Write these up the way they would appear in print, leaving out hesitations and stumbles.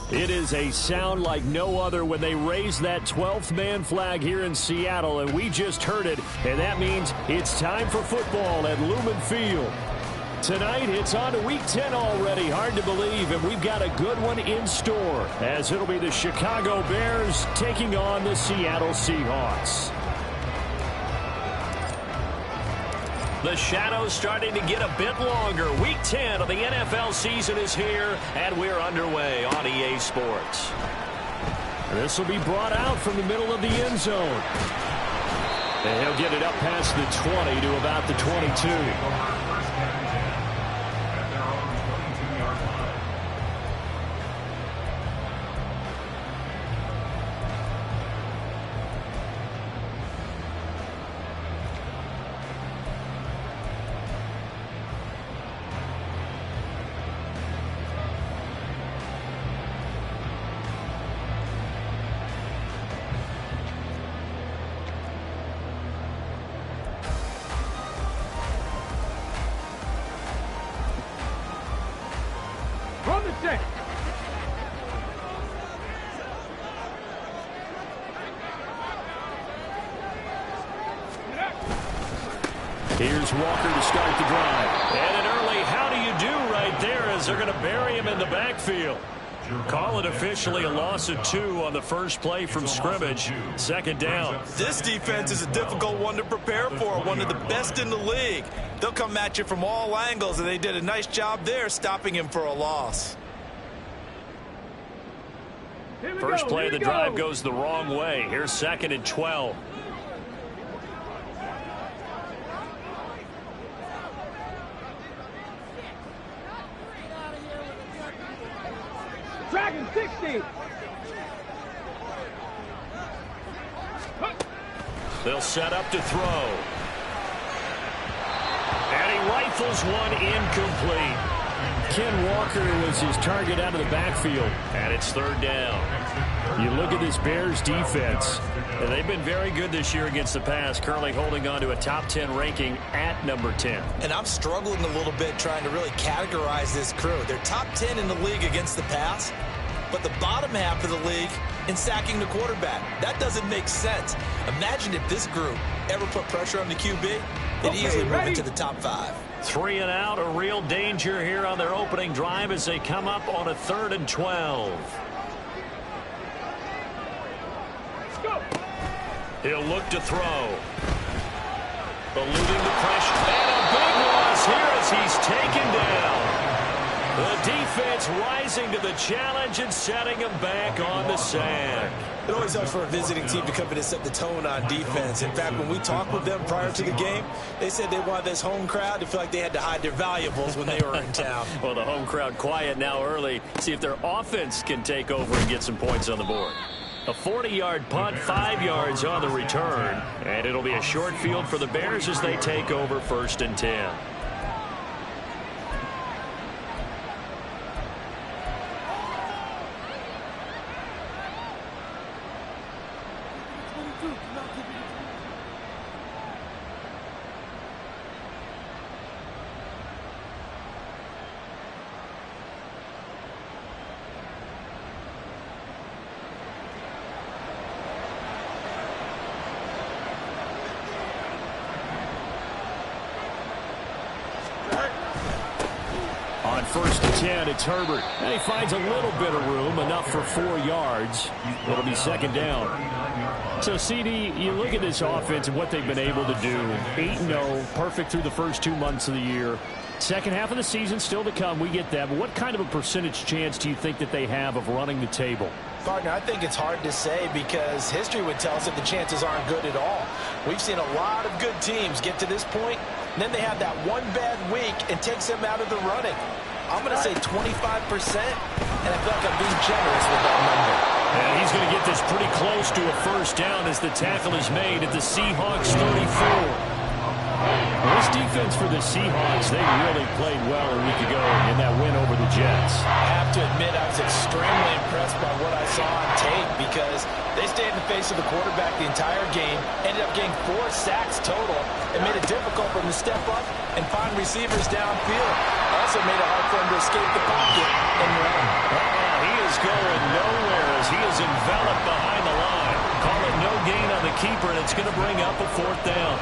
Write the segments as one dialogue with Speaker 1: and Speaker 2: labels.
Speaker 1: It is a sound like no other when they raise that 12th man flag here in Seattle, and we just heard it, and that means it's time for football at Lumen Field. Tonight, it's on to Week 10 already. Hard to believe, and we've got a good one in store, as it'll be the Chicago Bears taking on the Seattle Seahawks. The shadow's starting to get a bit longer. Week 10 of the NFL season is here, and we're underway on EA Sports. This will be brought out from the middle of the end zone. And he'll get it up past the 20 to about the 22. Here's Walker to start the drive. And an early how do you do right there as they're going to bury him in the backfield. Call it officially a loss of 2 on the first play from scrimmage. Second down.
Speaker 2: This defense is a difficult one to prepare for, one of the best in the league. They'll come at you from all angles, and they did a nice job there stopping him for a loss.
Speaker 1: First play of the drive goes the wrong way. Here's 2nd and 12.
Speaker 3: Dragon 60.
Speaker 1: They'll set up to throw. And he rifles one incomplete. Ken Walker was his target out of the backfield. And it's 3rd down. You look at this Bears defense, and they've been very good this year against the pass, currently holding on to a top 10 ranking at number 10.
Speaker 2: And I'm struggling a little bit trying to really categorize this crew. They're top 10 in the league against the pass, but the bottom half of the league in sacking the quarterback. That doesn't make sense. Imagine if this group ever put pressure on the QB, they'd easily move into the top 5.
Speaker 1: 3 and out, a real danger here on their opening drive as they come up on a 3rd and 12. He'll look to throw. Eluding the pressure. And a big loss here as he's taken down. The defense rising to the challenge and setting him back on the sack.
Speaker 2: It always helps for a visiting team to come in and set the tone on defense. In fact, when we talked with them prior to the game, they said they wanted this home crowd to feel like they had to hide their valuables when they were in town.
Speaker 1: Well, the home crowd quiet now early. See if their offense can take over and get some points on the board. A 40-yard punt, 5 yards on the return. And it'll be a short field for the Bears as they take over 1st and 10. On 1st and 10, it's Herbert. And he finds a little bit of room, enough for 4 yards. It'll be 2nd down. So, CD, you look at this offense and what they've been able to do. 8-0, perfect through the first 2 months of the year. Second half of the season still to come. We get that. But what kind of a percentage chance do you think that they have of running the table?
Speaker 4: Partner, I think it's hard to say because history would tell us that the chances aren't good at all. We've seen a lot of good teams get to this point, and then they have that one bad week and takes them out of the running. I'm going to say 25%, and I feel like I'm being generous with that number.
Speaker 1: And he's going to get this pretty close to a 1st down as the tackle is made at the Seahawks 34. This defense for the Seahawks, they really played well a week ago in that win over the Jets.
Speaker 4: I have to admit I was extremely impressed by what I saw on tape because they stayed in the face of the quarterback the entire game, ended up getting 4 sacks total, and made it difficult for him to step up and find receivers downfield. Also made it hard for him to escape the pocket and run.
Speaker 1: He is going nowhere as he is enveloped behind the line. Call it no gain on the keeper, and it's going to bring up a 4th down.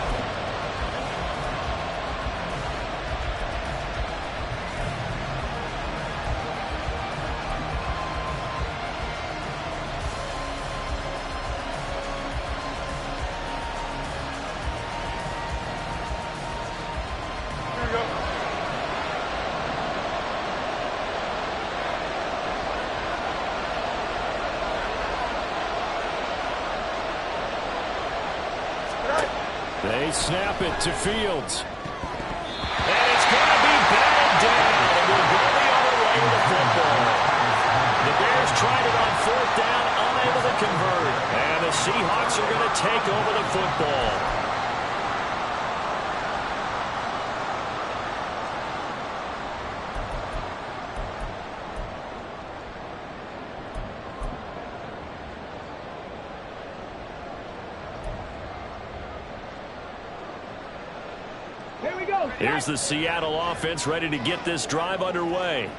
Speaker 1: They snap it to Fields. And it's going to be batted down. And we'll go the other way with the football. The Bears tried it on 4th down, unable to convert. And the Seahawks are going to take over the football. Here's the Seattle offense ready to get this drive underway.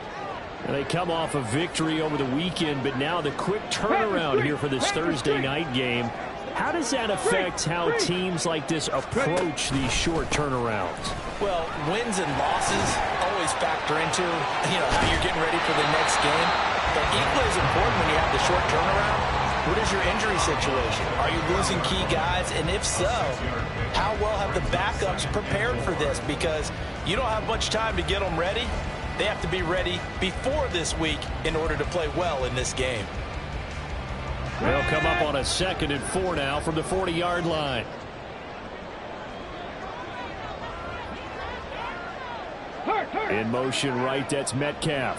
Speaker 1: And they come off a victory over the weekend, but now the quick turnaround here for this Thursday night game. How does that affect how teams like this approach these short turnarounds?
Speaker 4: Well, wins and losses always factor into, how you're getting ready for the next game. But equally as important when you have the short turnaround, what is your injury situation? Are you losing key guys? And if so, how well have the backups prepared for this? Because you don't have much time to get them ready. They have to be ready before this week in order to play well in this game.
Speaker 1: They'll come up on a 2nd and 4 now from the 40-yard line. In motion right, that's Metcalf.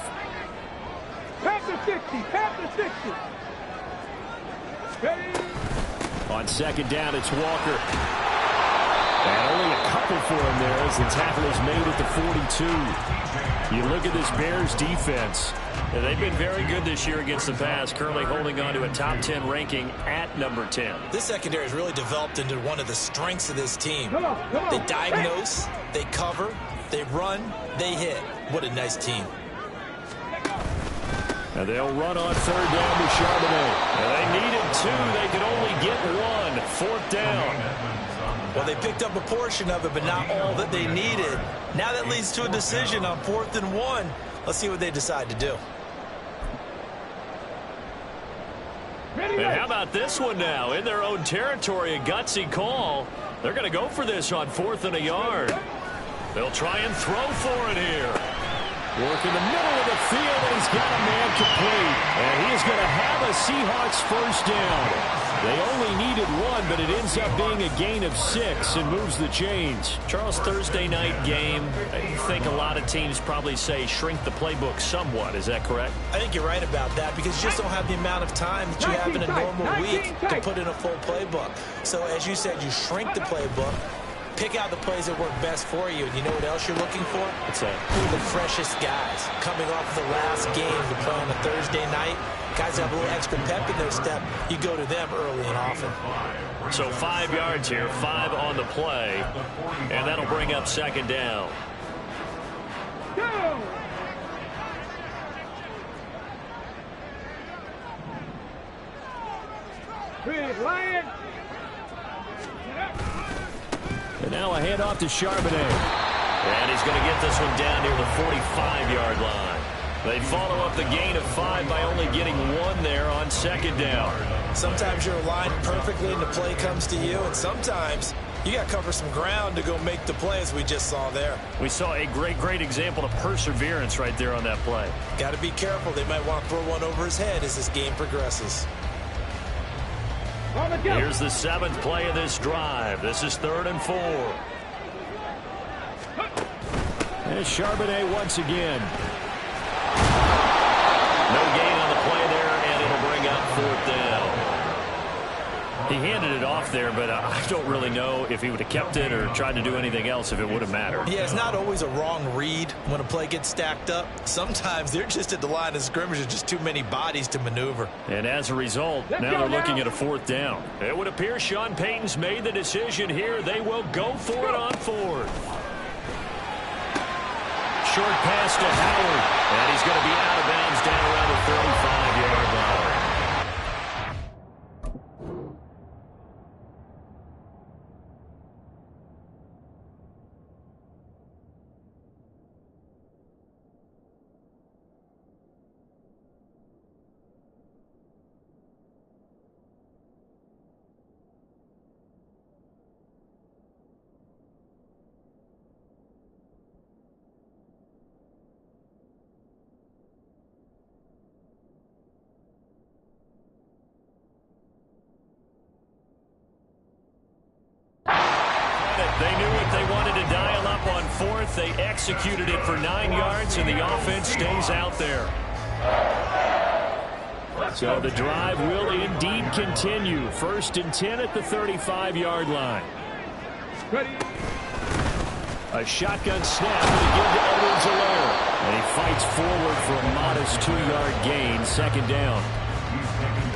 Speaker 3: Pat the 60, pat the 60. Ready?
Speaker 1: On 2nd down, it's Walker. And only a couple for him there as the tackle is made at the 42. You look at this Bears defense.
Speaker 5: Yeah, they've been very good this year against the pass, currently holding on to a top 10 ranking at number 10.
Speaker 2: This secondary has really developed into one of the strengths of this team.
Speaker 3: Come on.
Speaker 2: They diagnose, they cover, they run, they hit. What a nice team.
Speaker 1: And they'll run on 3rd down to Charbonnet. And they needed 2. They could only get 1. 4th down.
Speaker 2: Well, they picked up a portion of it, but not all that they needed. Now that leads to a decision on 4th and 1. Let's see what they decide to do.
Speaker 1: And how about this one now? In their own territory, a gutsy call. They're going to go for this on 4th and a yard. They'll try and throw for it here. Work in the middle of the field, and he's got a man complete. And he is going to have a Seahawks 1st down. They only needed 1, but it ends up being a gain of 6 and moves the chains.
Speaker 5: Charles, Thursday night game, I think a lot of teams probably say shrink the playbook somewhat. Is that correct?
Speaker 2: I think you're right about that because you just don't have the amount of time that you have in a normal week to put in a full playbook. So as you said, you shrink the playbook. Pick out the plays that work best for you. And you know what else you're looking for?
Speaker 5: What's that?
Speaker 2: Who are the freshest guys coming off the last game to play on a Thursday night? Guys have a little extra pep in their step. You go to them early and often.
Speaker 5: So 5 yards here, 5 on the play. And that'll bring up 2nd down.
Speaker 3: Go! Big Lion!
Speaker 1: And now a handoff to Charbonnet.
Speaker 5: And he's going to get this one down near the 45-yard line.
Speaker 1: They follow up the gain of 5 by only getting 1 there on 2nd down.
Speaker 2: Sometimes you're aligned perfectly and the play comes to you, and sometimes you got to cover some ground to go make the play as we just saw there.
Speaker 5: We saw a great example of perseverance right there on that play.
Speaker 2: Got to be careful. They might want to throw one over his head as this game progresses.
Speaker 1: Here's the 7th play of this drive. This is 3rd and 4. And Charbonnet once again.
Speaker 5: No gain on the play there, and it'll bring up 4th down. He handed it off there, but I don't really know if he would have kept it or tried to do anything else if it would have mattered.
Speaker 2: Yeah, it's not always a wrong read when a play gets stacked up. Sometimes they're just at the line of scrimmage. There's just too many bodies to maneuver.
Speaker 5: And as a result, now they're looking at a 4th down.
Speaker 1: It would appear Sean Payton's made the decision here. They will go for it on 4th. Short pass to Howard. And he's going to be out of bounds down around the 35-yard fourth. They executed it for 9 yards, and the offense stays out there. So the drive will indeed continue. 1st and 10 at the 35-yard line. A shotgun snap to give to Urintrouble. And he fights forward for a modest 2-yard gain. 2nd down.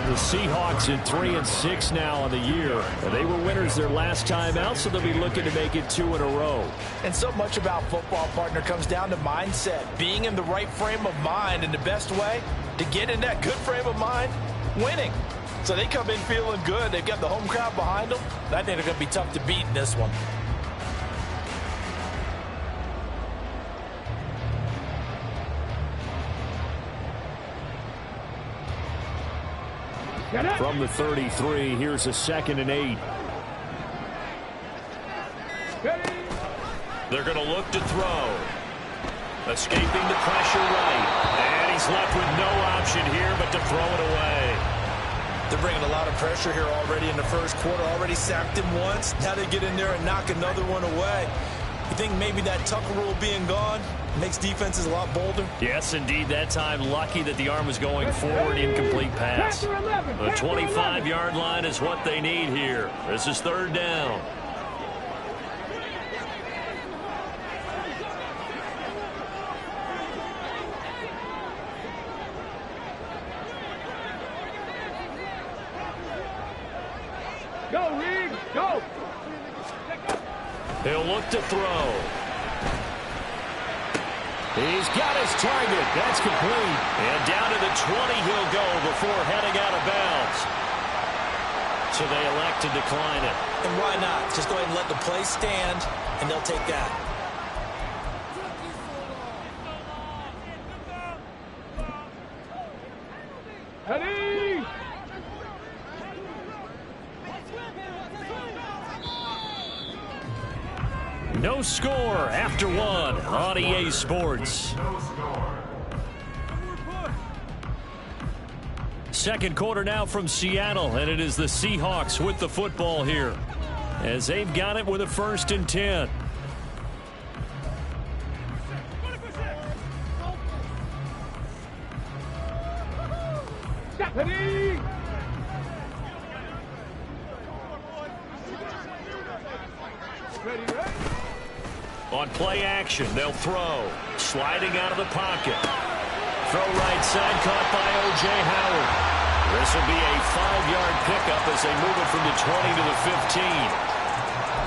Speaker 1: The Seahawks at 3-6 now on the year. They were winners their last time out, so they'll be looking to make it 2 in a row.
Speaker 4: And so much about football, partner, comes down to mindset. Being in the right frame of mind, and the best way to get in that good frame of mind, winning. So they come in feeling good. They've got the home crowd behind them. I think they're going to be tough to beat in this one.
Speaker 1: From the 33, here's a 2nd and 8. They're going to look to throw. Escaping the pressure right. And he's left with no option here but to throw it away.
Speaker 2: They're bringing a lot of pressure here already in the 1st quarter. Already sacked him once. Now they get in there and knock another one away. You think maybe that Tucker rule being gone makes defenses a lot bolder?
Speaker 1: Yes, indeed. That time, lucky that the arm was going forward. Incomplete pass. The 25-yard line is what they need here. This is 3rd down.
Speaker 3: Go, Reed, go!
Speaker 1: He'll look to throw. He's got his target. That's complete. And down to the 20 he'll go before heading out of bounds. So they elect to decline it.
Speaker 2: And why not? Just go ahead and let the play stand, and they'll take that.
Speaker 3: Ready!
Speaker 1: No score after 1 on EA Sports. 2nd quarter now from Seattle, and it is the Seahawks with the football here as they've got it with a 1st and 10.
Speaker 3: Ready! Ready.
Speaker 1: On play action, they'll throw. Sliding out of the pocket. Throw right side, caught by O.J. Howard. This will be a 5-yard pickup as they move it from the 20 to the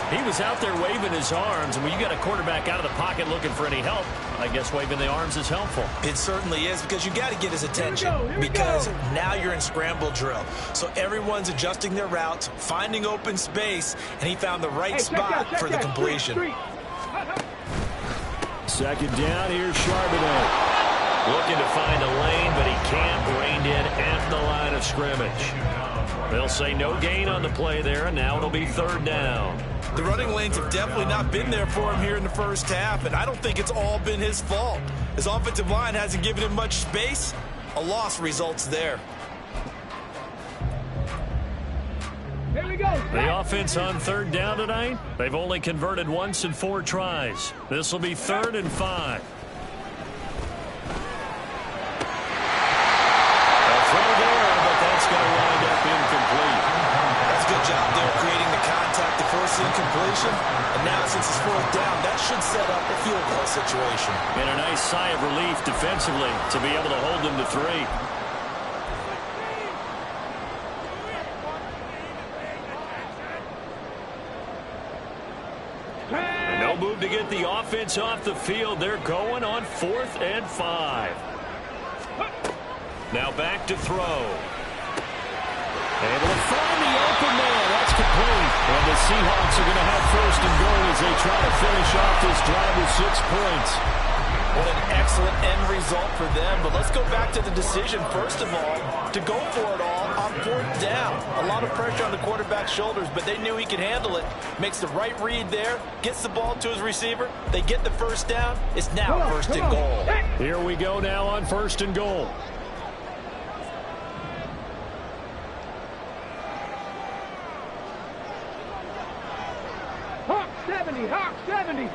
Speaker 1: 15. He was out there waving his arms, and when you got a quarterback out of the pocket looking for any help, I guess waving the arms is helpful.
Speaker 2: It certainly is, because you got to get his attention, because now you're in scramble drill. So everyone's adjusting their routes, finding open space, and he found the right spot for the completion.
Speaker 1: 2nd down, here's Charbonnet. Looking to find a lane, but he can't. Reined in at the line of scrimmage. They'll say no gain on the play there, and now it'll be 3rd down.
Speaker 2: The running lanes have definitely not been there for him here in the 1st half, and I don't think it's all been his fault. His offensive line hasn't given him much space. A loss results there.
Speaker 3: Here we go.
Speaker 1: The offense on 3rd down tonight, they've only converted once in 4 tries. This will be 3rd and 5. A throw there, but that's going to wind up incomplete.
Speaker 2: That's a good job there creating the contact to force the incompletion. And now since it's 4th down, that should set up a field goal situation.
Speaker 1: And a nice sigh of relief defensively to be able to hold them to 3. No move to get the offense off the field. They're going on 4th and 5. Now back to throw. Able to find the open man. That's complete. And the Seahawks are going to have 1st and goal as they try to finish off this drive with 6 points.
Speaker 4: What an excellent end result for them. But let's go back to the decision, first of all, to go for it all on 4th down. A lot of pressure on the quarterback's shoulders, but they knew he could handle it. Makes the right read there, gets the ball to his receiver. They get the 1st down. It's now 1st and goal.
Speaker 1: Here we go now on 1st and goal.
Speaker 3: Hawk 70, Hawk 70.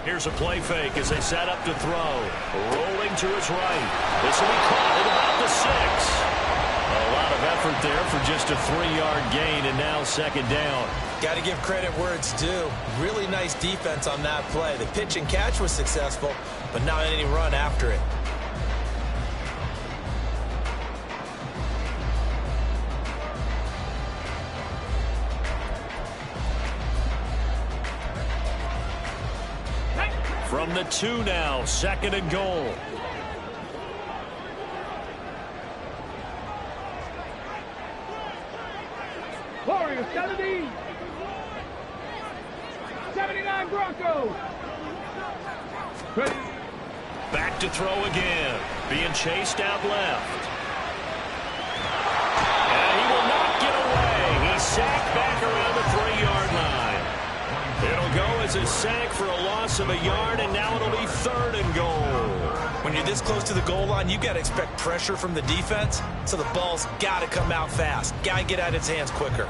Speaker 5: Here's a play fake as they set up to throw. Rolling to his right. This will be caught at about the 6. A lot of effort there for just a 3-yard gain, and now second down.
Speaker 2: Got to give credit where it's due. Really nice defense on that play. The pitch and catch was successful, but not any run after it.
Speaker 5: From the 2 now, second and goal.
Speaker 3: Warriors 70. 79 Broncos. Ready.
Speaker 5: Back to throw again. Being chased out left. And he will not get away. He's sacked back around the 3-yard line. It'll go as a sack for a loss of a yard, and now it'll be third and goal.
Speaker 2: When you're this close to the goal line, you got to expect pressure from the defense, so the ball's got to come out fast. Got to get out of its hands quicker.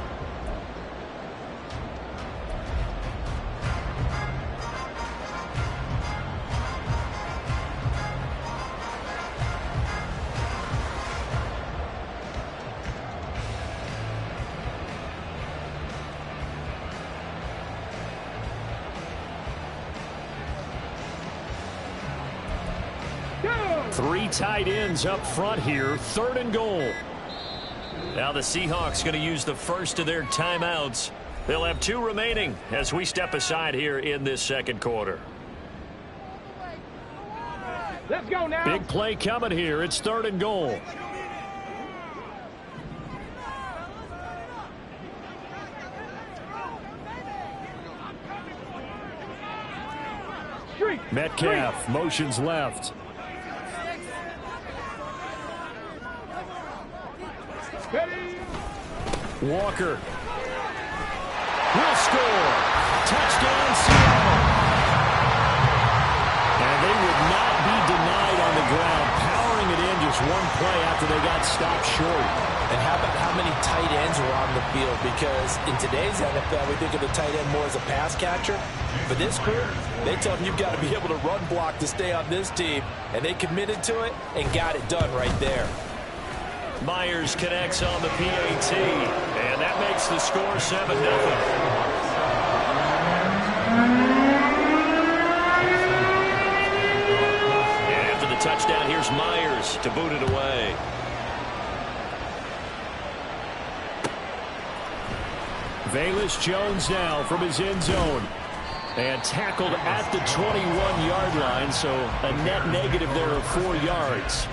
Speaker 1: Three tight ends up front here, third and goal.
Speaker 5: Now the Seahawks going to use the first of their timeouts. They'll have 2 remaining as we step aside here in this second quarter.
Speaker 3: Let's go now.
Speaker 1: Big play coming here. It's third and goal. Metcalf motions left. Walker will score. Touchdown, Seattle. And they would not be denied on the ground, powering it in just one play after they got stopped short.
Speaker 4: And how about how many tight ends were on the field? Because in today's NFL, we think of the tight end more as a pass catcher. For this crew, they tell them you've got to be able to run block to stay on this team. And they committed to it and got it done right there.
Speaker 5: Myers connects on the PAT, and that makes the score 7-0. And after the touchdown, here's Myers to boot it away.
Speaker 1: Velus Jones now from his end zone. And tackled at the 21-yard line, so a net negative there of 4 yards.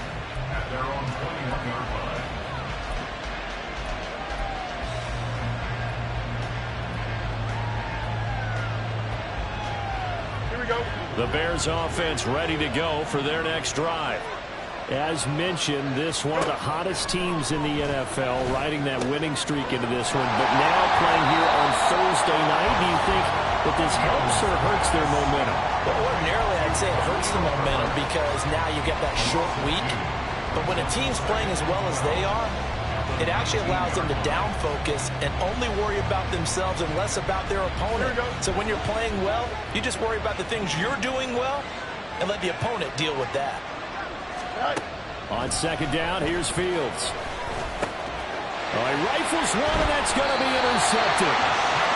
Speaker 1: The Bears offense ready to go for their next drive. As mentioned, this one of the hottest teams in the NFL, riding that winning streak into this one, but now playing here on Thursday night. Do you think that this helps or hurts their momentum?
Speaker 4: Well, ordinarily, I'd say it hurts the momentum because now you get that short week. But when a team's playing as well as they are, it actually allows them to down focus and only worry about themselves and less about their opponent. So when you're playing well, you just worry about the things you're doing well and let the opponent deal with that.
Speaker 1: On second down, here's Fields. Oh, he rifles one, and that's going to be intercepted.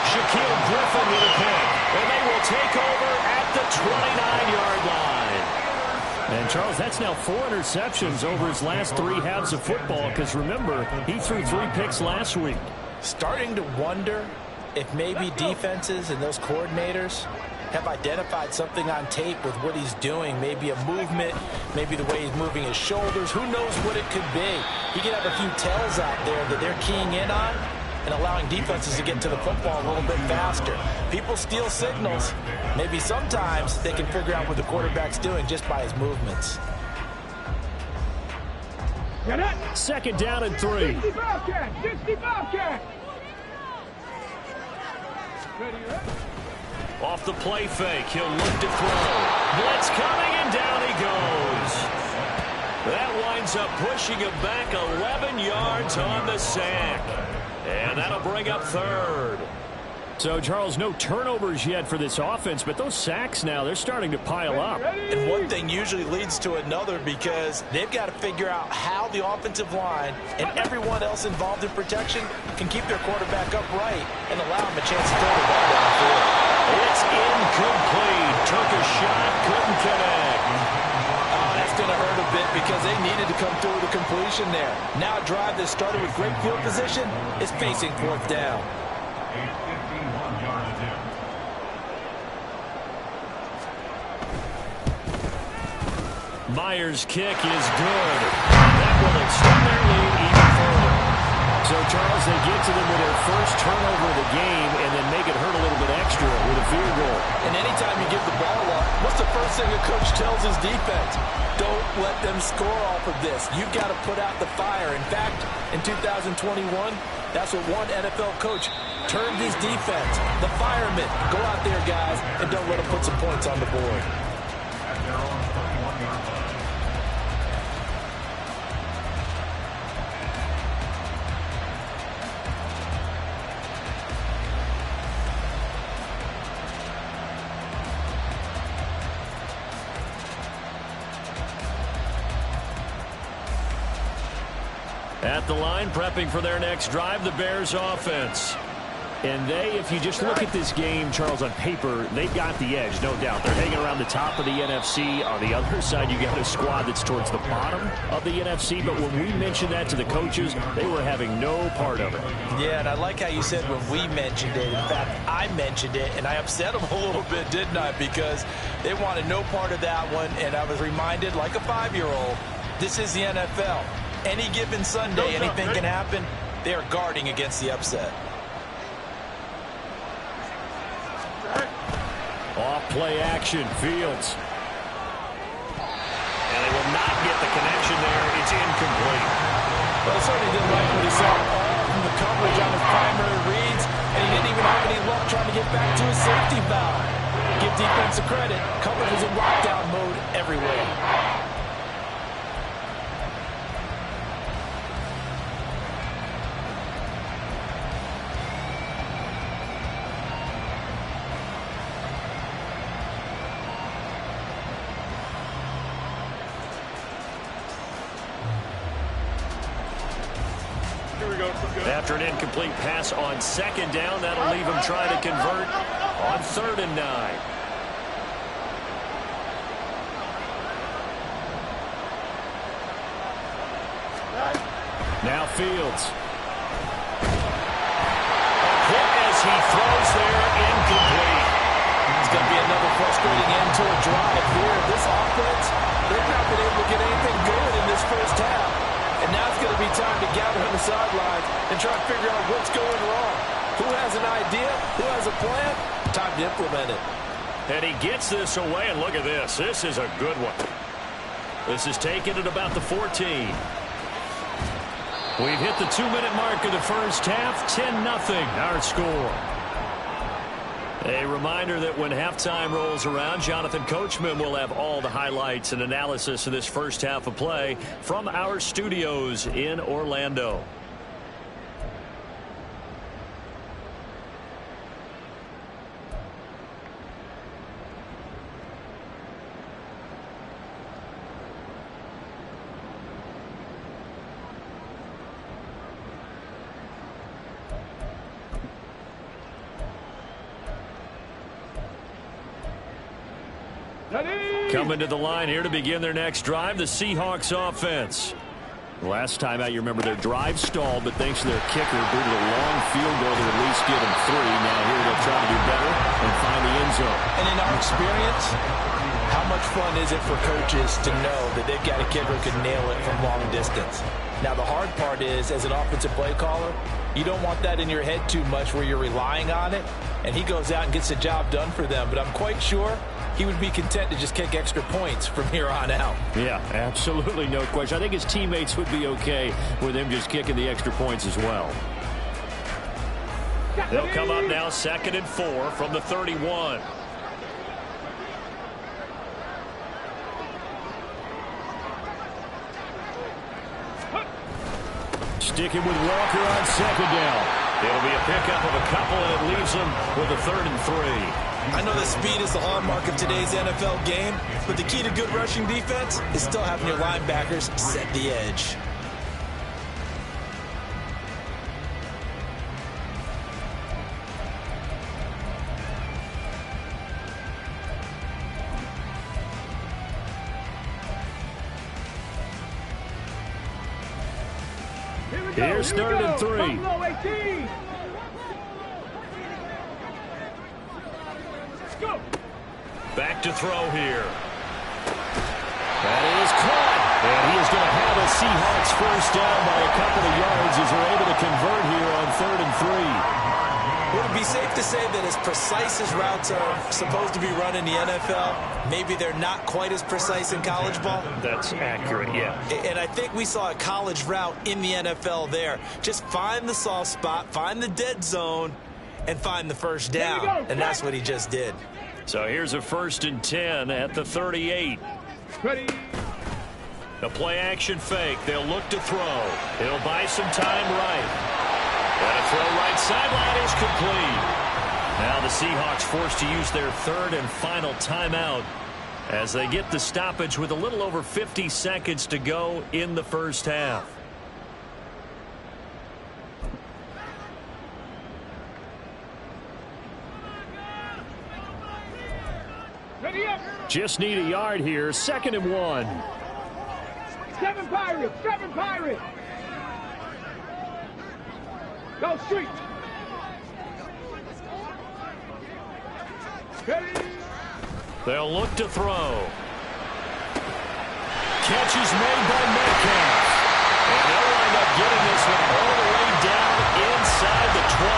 Speaker 1: Shaquille Griffin with a pick, and they will take over at the 29-yard line. And, Charles, that's now 4 interceptions over his last 3 halves of football because, remember, he threw 3 picks last week.
Speaker 4: Starting to wonder if maybe defenses and those coordinators have identified something on tape with what he's doing. Maybe a movement, maybe the way he's moving his shoulders. Who knows what it could be? He could have a few tells out there that they're keying in on and allowing defenses to get to the football a little bit faster. People steal signals. Maybe sometimes they can figure out what the quarterback's doing just by his movements.
Speaker 1: Second down and 3.
Speaker 3: 65 catch. 65 catch.
Speaker 5: Off the play fake, he'll look to throw. Blitz coming, and down he goes. That winds up pushing him back 11 yards on the sack. And that'll bring up third.
Speaker 1: So, Charles, no turnovers yet for this offense, but those sacks now, they're starting to pile up.
Speaker 4: And one thing usually leads to another because they've got to figure out how the offensive line and everyone else involved in protection can keep their quarterback upright and allow him a chance to throw the ball downfield.
Speaker 1: It's incomplete. Took a shot, couldn't connect.
Speaker 4: Oh, that's going to hurt a bit because they needed to come through with a completion there. Now a drive that started with great field position is facing fourth down.
Speaker 1: Myers' kick is good. That will extend their lead even further. So, Charles, they get to them with their first turnover of the game and then make it hurt a little bit extra with a field goal.
Speaker 4: And anytime you give the ball up, what's the first thing a coach tells his defense? Don't let them score off of this. You've got to put out the fire. In fact, in 2021, that's what one NFL coach termed his defense. The firemen. Go out there, guys, and don't let them put some points on the board.
Speaker 1: At the line, prepping for their next drive, the Bears offense. And they, if you just look at this game, Charles, on paper, they've got the edge, no doubt. They're hanging around the top of the NFC. On the other side, you got a squad that's towards the bottom of the NFC. But when we mentioned that to the coaches, they were having no part of it.
Speaker 4: Yeah, and I like how you said when we mentioned it. In fact, I mentioned it, and I upset them a little bit, didn't I? Because they wanted no part of that one. And I was reminded, like a 5-year-old, this is the NFL. Any given Sunday, anything can happen. They are guarding against the upset.
Speaker 1: Off play action, Fields. And they will not get the connection there. It's incomplete.
Speaker 4: Well, he certainly didn't like what he saw all from the coverage on his primary reads, and he didn't even have any luck trying to get back to his safety valve. Give defense a credit. Coverage was in lockdown mode everywhere.
Speaker 1: After an incomplete pass on second down, that'll leave him trying to convert on 3rd and 9. Now Fields. Hit as he throws there, incomplete.
Speaker 4: It's going to be another frustrating end to a drive here. This offense, they've not been able to get anything good in this first half. And now it's going to be time to gather on the sidelines and try to figure out what's going wrong. Who has an idea? Who has a plan? Time to implement it.
Speaker 1: And he gets this away, and look at this. This is a good one. This is taken at about the 14. We've hit the 2-minute mark of the first half. 10-0 our score. A reminder that when halftime rolls around, Jonathan Coachman will have all the highlights and analysis of this first half of play from our studios in Orlando. Coming to the line here to begin their next drive, the Seahawks offense. Last time out, you remember their drive stalled, but thanks to their kicker, booted a long field goal to at least get them 3. Now here they'll try to do better and find the end zone.
Speaker 4: And in our experience, how much fun is it for coaches to know that they've got a kicker who can nail it from long distance? Now, the hard part is, as an offensive play caller, you don't want that in your head too much where you're relying on it, and he goes out and gets the job done for them. But I'm quite sure he would be content to just kick extra points from here on out.
Speaker 1: Yeah, absolutely, no question. I think his teammates would be okay with him just kicking the extra points as well. They'll come up now 2nd and 4 from the 31. Sticking with Walker on 2nd down.
Speaker 5: It'll be a pickup of a couple, and it leaves them with a 3rd and 3.
Speaker 2: I know that speed is the hallmark of today's NFL game, but the key to good rushing defense is still having your linebackers set the edge.
Speaker 1: Here's 3rd and 3.
Speaker 5: Back to throw here. That is caught. And he is going to have a Seahawks first down by a couple of yards as they're able to convert here on 3rd and 3.
Speaker 2: Would it be safe to say that as precise as routes are supposed to be run in the NFL, maybe they're not quite as precise in college ball?
Speaker 5: That's accurate, yeah.
Speaker 2: And I think we saw a college route in the NFL there. Just find the soft spot, find the dead zone, and find the first down. And that's what he just did.
Speaker 5: So here's a 1st and 10 at the 38.
Speaker 3: Ready.
Speaker 5: The play action fake. They'll look to throw. He'll buy some time right. And a throw right sideline is complete. Now the Seahawks forced to use their 3rd and final timeout as they get the stoppage with a little over 50 seconds to go in the first half.
Speaker 3: Ready up.
Speaker 1: Just need a yard here. 2nd and 1.
Speaker 3: 7 Pirates. 7 Pirates. Go street. Ready.
Speaker 5: They'll look to throw. Catch is made by Metcalf. And they'll wind up getting this one all the way down inside the 20.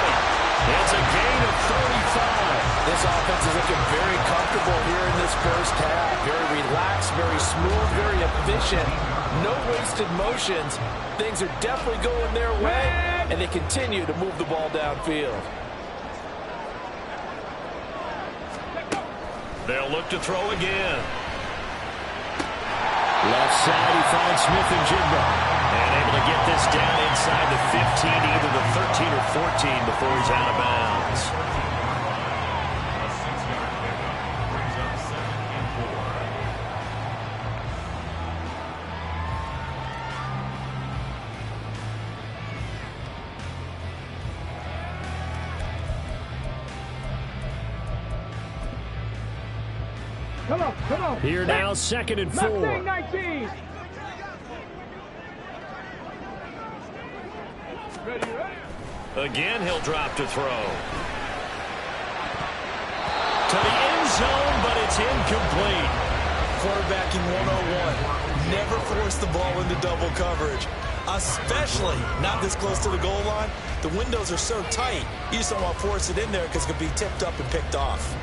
Speaker 5: It's a gain of 35.
Speaker 4: This offense is looking very comfortable here in this first half. Very relaxed, very smooth, very efficient. No wasted motions. Things are definitely going their way, and they continue to move the ball downfield.
Speaker 5: They'll look to throw again.
Speaker 1: Left side, he finds Smith-Njigba.
Speaker 5: And able to get this down inside the 15, either the 13 or 14 before he's out of bounds.
Speaker 3: Come on.
Speaker 1: Here now, 2nd and 4.
Speaker 3: Mustang 19. Ready.
Speaker 5: Again, he'll drop to throw. To the end zone, but it's incomplete.
Speaker 2: Quarterbacking 101. Never force the ball into double coverage, especially not this close to the goal line. The windows are so tight, you just don't want to force it in there because it could be tipped up and picked off.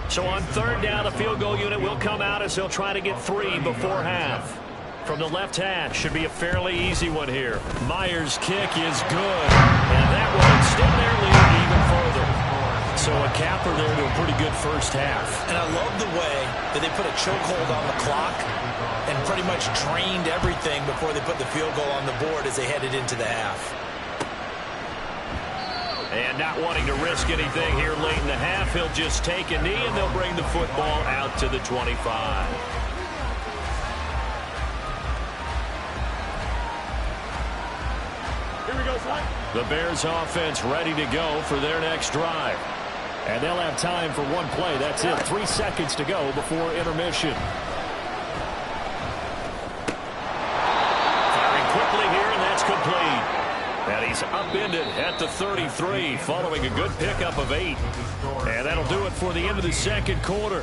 Speaker 5: So on 3rd down, the field goal unit will come out as they'll try to get 3 before half. From the left hash, should be a fairly easy one here. Myers' kick is good. And that will extend their lead even further. So a capper there to a pretty good first half.
Speaker 2: And I love the way that they put a chokehold on the clock and pretty much drained everything before they put the field goal on the board as they headed into the half.
Speaker 5: And not wanting to risk anything here late in the half, he'll just take a knee and they'll bring the football out to the 25.
Speaker 3: Here we go, son.
Speaker 1: The Bears offense ready to go for their next drive. And they'll have time for one play. That's it. 3 seconds to go before intermission.
Speaker 5: Firing quickly here, and that's complete. And he's upended at the 33 following a good pickup of 8. And that'll do it for the end of the 2nd quarter.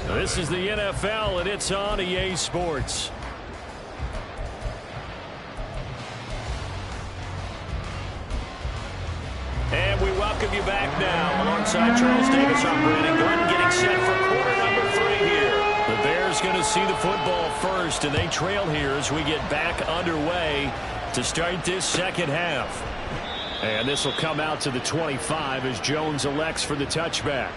Speaker 5: This is the NFL, and it's on EA Sports. And we welcome you back now. Alongside Charles Davis, I'm Brandon Glenn, getting set for quarter number 3 here. The Bears going to see the football first, and they trail here as we get back underway to start this 2nd half. And this will come out to the 25 as Jones elects for the touchback.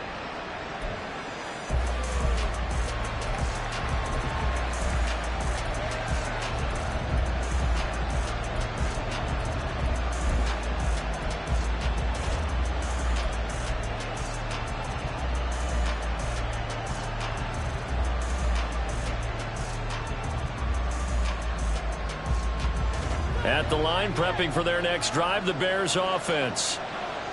Speaker 1: At the line, prepping for their next drive, the Bears offense.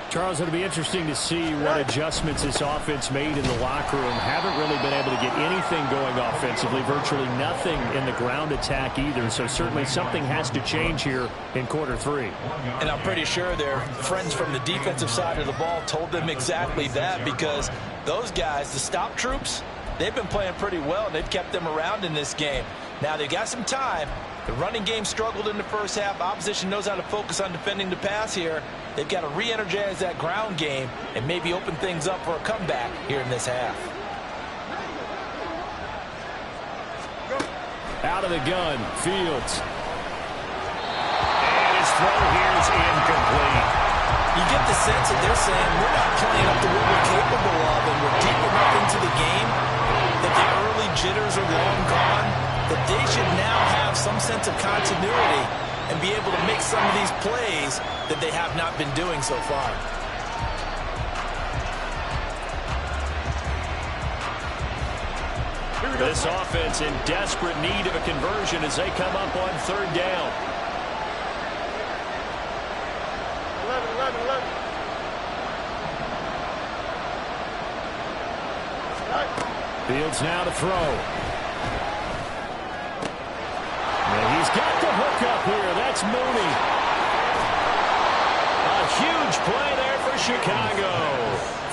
Speaker 1: Charles, it'll be interesting to see what adjustments this offense made in the locker room. Haven't really been able to get anything going offensively, virtually nothing in the ground attack either. So certainly something has to change here in quarter three.
Speaker 4: And I'm pretty sure their friends from the defensive side of the ball told them exactly that, because those guys, the stop troops, they've been playing pretty well. They've kept them around in this game. Now they've got some time. The running game struggled in the first half. Opposition knows how to focus on defending the pass here. They've got to re-energize that ground game and maybe open things up for a comeback here in this half.
Speaker 1: Out of the gun, Fields. And his throw here is incomplete.
Speaker 2: You get the sense that they're saying we're not playing up to what we're capable of, and we're deep enough into the game that the early jitters are long gone, that they should now have some sense of continuity and be able to make some of these plays that they have not been doing so far.
Speaker 1: This offense in desperate need of a conversion as they come up on third down.
Speaker 3: 11.
Speaker 1: Fields now to throw. And he's got the hook up here. That's Mooney. A huge play there for Chicago.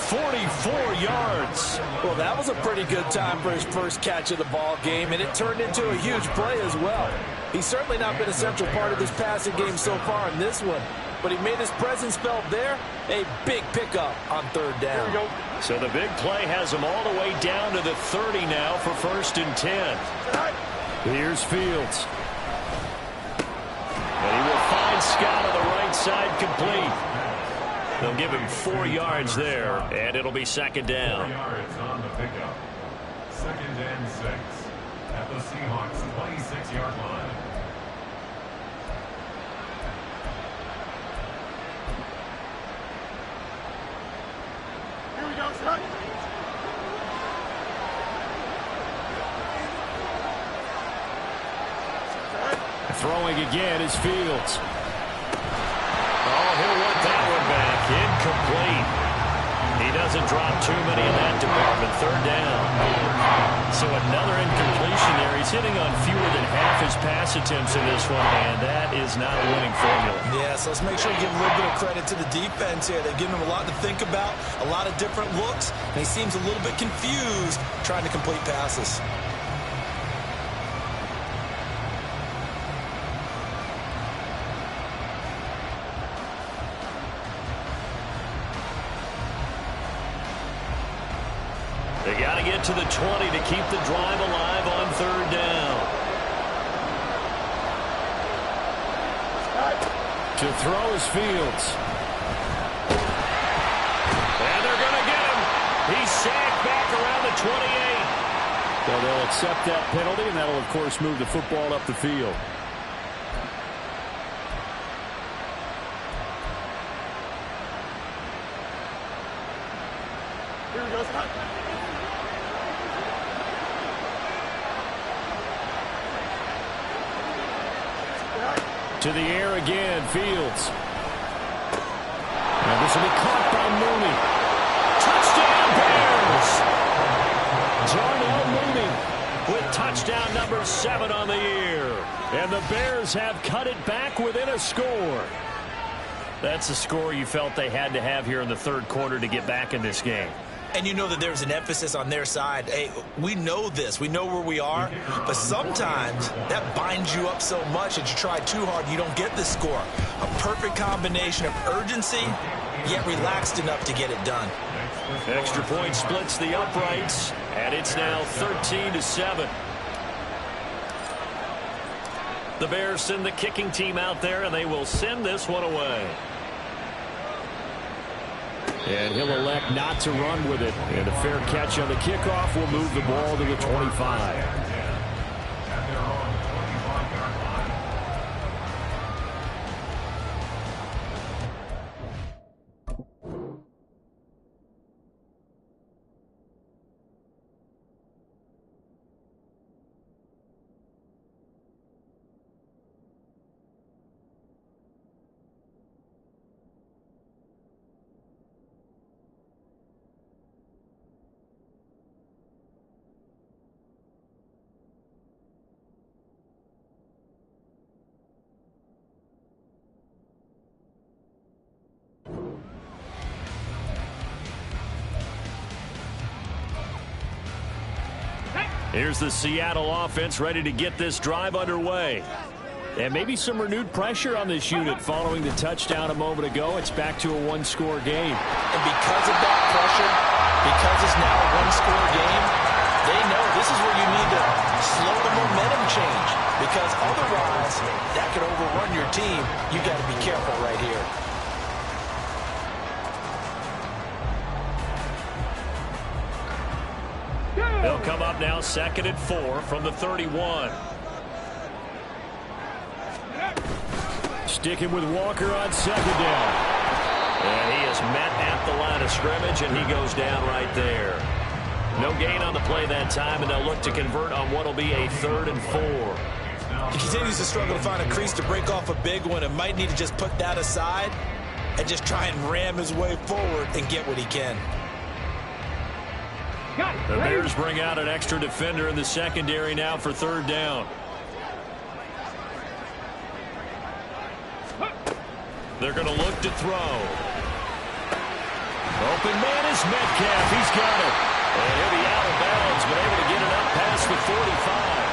Speaker 1: 44 yards.
Speaker 4: Well, that was a pretty good time for his first catch of the ball game, and it turned into a huge play as well. He's certainly not been a central part of this passing game so far in this one, but he made his presence felt there. A big pickup on third down.
Speaker 3: Here we go.
Speaker 1: So the big play has him all the way down to the 30 now for 1st and 10. Here's Fields. And he will find Scott on the right side complete. They'll give him 4 yards there, and it'll be 2nd down.
Speaker 6: 4 yards on the pickup. 2nd and 6 at the Seahawks 26-yard line.
Speaker 3: Here we go, son.
Speaker 1: Throwing again is Fields. Oh, he'll want that one back. Incomplete. He doesn't drop too many in that department. 3rd down. So another incompletion there. He's hitting on fewer than half his pass attempts in this one, and that is not a winning formula.
Speaker 2: Yes, let's make sure we give a little bit of credit to the defense here. They've given him a lot to think about, a lot of different looks, and he seems a little bit confused trying to complete passes.
Speaker 1: They got to get to the 20 to keep the drive alive on 3rd down. To throw is Fields. And they're going to get him. He's sacked back around the 28. Well, they'll accept that penalty, and that'll, of course, move the football up the field.
Speaker 3: Here we go, son.
Speaker 1: To the air again, Fields. Now this will be caught by Mooney. Touchdown, Bears! Darnell Mooney with touchdown number 7 on the year. And the Bears have cut it back within a score. That's the score you felt they had to have here in the 3rd quarter to get back in this game.
Speaker 2: And you know that there's an emphasis on their side. Hey, we know this. We know where we are. But sometimes that binds you up so much that you try too hard, you don't get the score. A perfect combination of urgency, yet relaxed enough to get it done.
Speaker 1: Extra point splits the uprights, and it's now 13-7. The Bears send the kicking team out there, and they will send this one away. And he'll elect not to run with it. And a fair catch on the kickoff will move the ball to the 25. Here's the Seattle offense ready to get this drive underway. And maybe some renewed pressure on this unit following the touchdown a moment ago. It's back to a one-score game.
Speaker 4: And because of that pressure, because it's now a one-score game, they know this is where you need to slow the momentum change. Because otherwise, that could overrun your team. You got to be careful right here.
Speaker 1: They'll come up now 2nd and 4 from the 31. Sticking with Walker on 2nd down.
Speaker 5: And he is met at the line of scrimmage, and he goes down right there. No gain on the play that time, and they'll look to convert on what will be a 3rd and 4.
Speaker 2: He continues to struggle to find a crease to break off a big one and might need to just put that aside and just try and ram his way forward and get what he can.
Speaker 1: The Bears bring out an extra defender in the secondary now for 3rd down. They're going to look to throw. Open man is Metcalf. He's got it. And he'll be out of bounds, but able to get it up past the 45.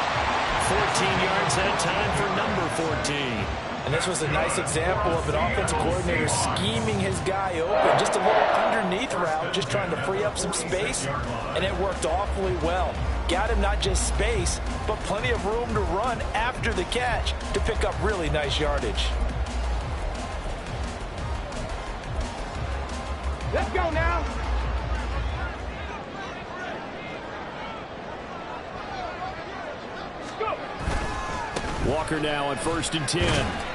Speaker 1: 14 yards that time for number 14.
Speaker 4: And this was a nice example of an offensive coordinator scheming his guy open. Just a little underneath route, just trying to free up some space, and it worked awfully well. Got him not just space, but plenty of room to run after the catch to pick up really nice yardage.
Speaker 3: Let's go now. Let's go.
Speaker 1: Walker now on 1st and 10.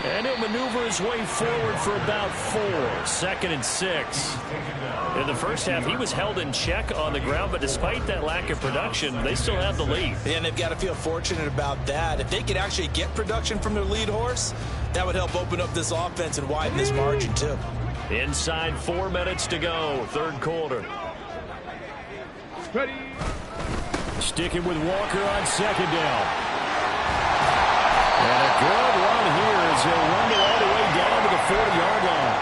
Speaker 1: And he'll maneuver his way forward for about 4. 2nd and 6. In the first half, he was held in check on the ground, but despite that lack of production, they still have the lead.
Speaker 2: And they've got to feel fortunate about that. If they could actually get production from their lead horse, that would help open up this offense and widen this margin, too.
Speaker 1: Inside 4 minutes to go, 3rd quarter.
Speaker 3: Ready.
Speaker 1: Sticking with Walker on 2nd down. And a good run here as he'll run it all the way down to the 40-yard line.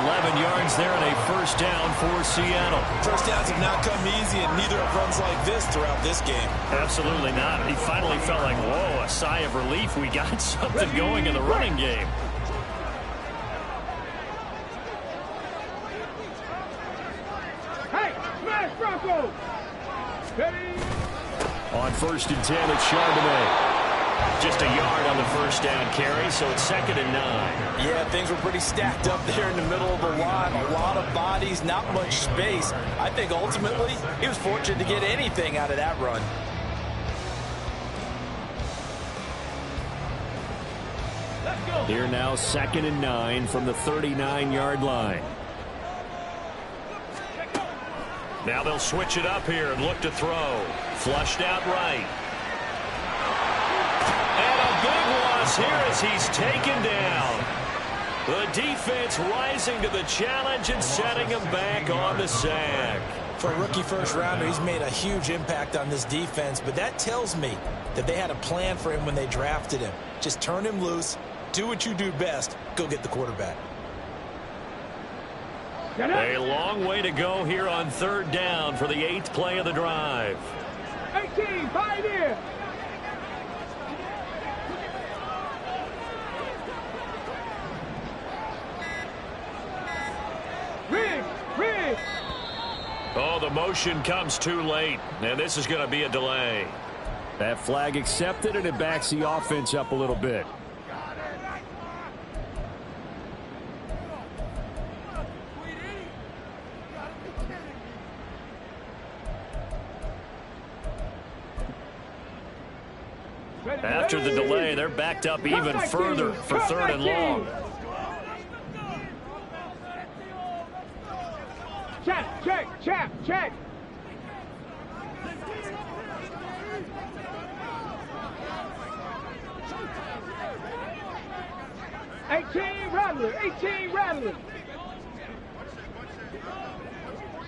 Speaker 1: 11 yards there and a 1st down for Seattle.
Speaker 2: First downs have not come easy, and neither have runs like this throughout this game.
Speaker 1: Absolutely not. He finally felt like, whoa, a sigh of relief. We got something going in the running game.
Speaker 3: Hey, smash Bronco. Ready.
Speaker 1: On 1st and 10, it's Chardonnay. Just a yard on the 1st down carry, so it's 2nd and 9.
Speaker 4: Yeah, things were pretty stacked up there in the middle of the line. A lot of bodies, not much space. I think ultimately he was fortunate to get anything out of that run.
Speaker 3: Let's go.
Speaker 1: Here now, 2nd and 9 from the 39-yard line. Now they'll switch it up here and look to throw. Flushed out right. Big loss here as he's taken down. The defense rising to the challenge and setting him back on the sack.
Speaker 2: For a rookie first-rounder, he's made a huge impact on this defense, but that tells me that they had a plan for him when they drafted him. Just turn him loose, do what you do best, go get the quarterback.
Speaker 1: A long way to go here on 3rd down for the 8th play of the drive.
Speaker 3: 18, Pioneer. Rig.
Speaker 1: Oh, the motion comes too late, and this is going to be a delay. That flag accepted, and it backs the offense up a little bit. After the delay, they're backed up even further for 3rd and long.
Speaker 3: Check. 18 rattling.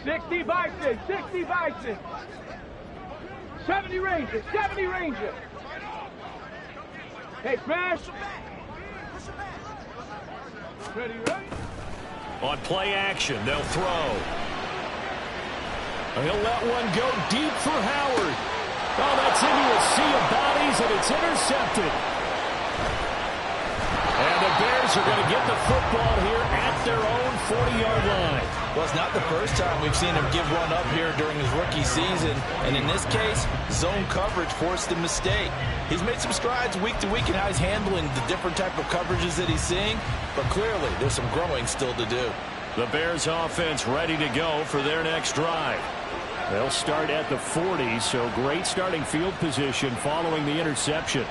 Speaker 3: 60 Bison. 70 Ranger. Hey, smash. Ready, right?
Speaker 1: On play action, they'll throw. He'll let one go deep for Howard. Oh, that's into a sea of bodies, and it's intercepted. And the Bears are going to get the football here at their own 40-yard line.
Speaker 4: Well, it's not the first time we've seen him give one up here during his rookie season. And in this case, zone coverage forced a mistake. He's made some strides week to week in how he's handling the different type of coverages that he's seeing. But clearly, there's some growing still to do.
Speaker 1: The Bears offense ready to go for their next drive. They'll start at the 40, so great starting field position following the interception.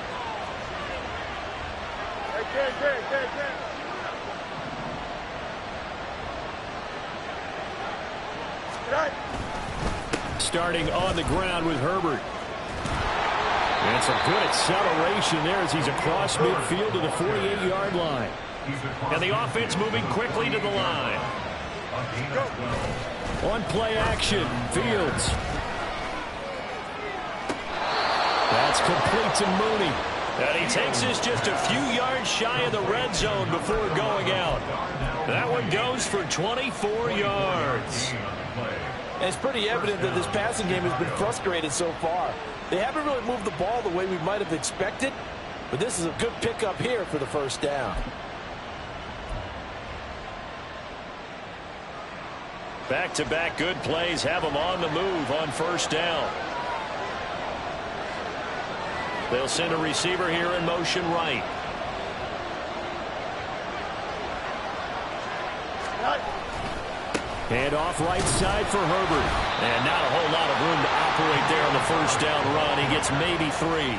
Speaker 1: Starting on the ground with Herbert. And some good acceleration there as he's across midfield to the 48-yard line. And the offense moving quickly to the line. On play action, Fields. That's complete to Mooney. And he takes this just a few yards shy of the red zone before going out. That one goes for 24 yards.
Speaker 4: And it's pretty evident that this passing game has been frustrated so far. They haven't really moved the ball the way we might have expected, but this is a good pickup here for the first down.
Speaker 1: Back-to-back good plays have them on the move on first down. They'll send a receiver here in motion right. Hand off right side for Herbert. And not a whole lot of room to operate there on the first down run. He gets maybe 3.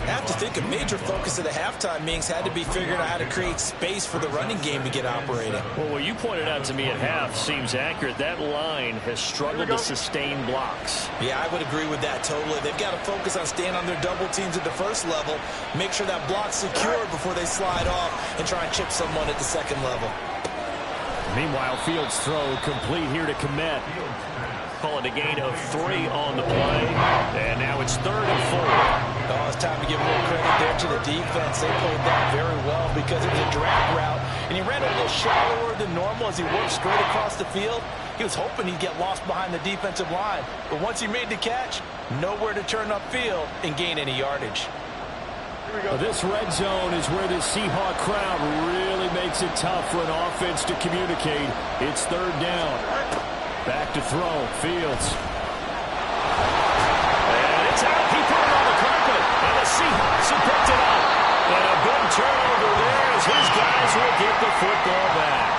Speaker 2: I have to think a major focus of the halftime meetings had to be figuring out how to create space for the running game to get operating.
Speaker 1: Well, what you pointed out to me at half seems accurate. That line has struggled to sustain blocks.
Speaker 2: Yeah, I would agree with that totally. They've got to focus on staying on their double teams at the first level, make sure that block's secure before they slide off and try and chip someone at the second level.
Speaker 1: Meanwhile, Fields' throw complete here to Kmet. Call it a gain of 3 on the play. And now it's 3rd and 4.
Speaker 4: Oh, it's time to give a little credit there to the defense. They played that very well because it was a drag route, and he ran a little shallower than normal as he worked straight across the field. He was hoping he'd get lost behind the defensive line. But once he made the catch, nowhere to turn upfield and gain any yardage.
Speaker 1: This red zone is where the Seahawk crowd really makes it tough for an offense to communicate. It's 3rd down. Back to throw. Fields. And it's out. He put it on the carpet. And the Seahawks have picked it up. And a big turnover there as his guys will get the football back.